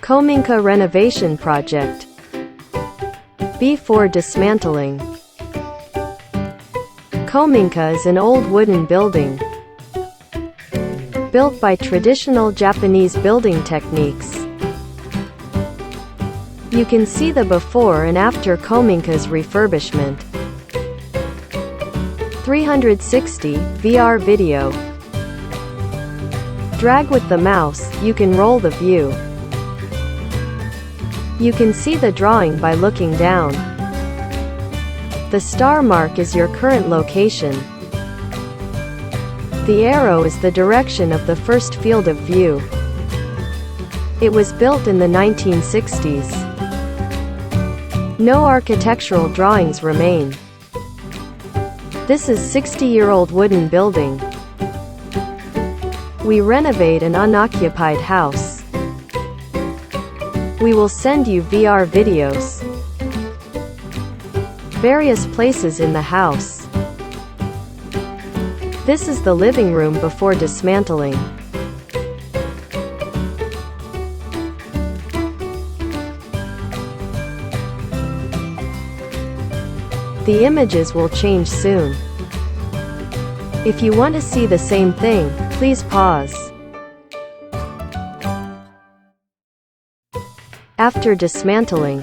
Kominka renovation project. Before dismantling. Kominka is an old wooden building built by traditional Japanese building techniques. You can see the before and after Kominka's refurbishment. 360 VR video. Drag with the mouse, you can roll the view. You can see the drawing by looking down. The star mark is your current location. The arrow is the direction of the first field of view. It was built in the 1960s. No architectural drawings remain. This is 60-year-old wooden building. We renovate an unoccupied house. We will send you VR videos. Various places in the house. This is the living room before dismantling. The images will change soon. If you want to see the same thing, please pause. After dismantling.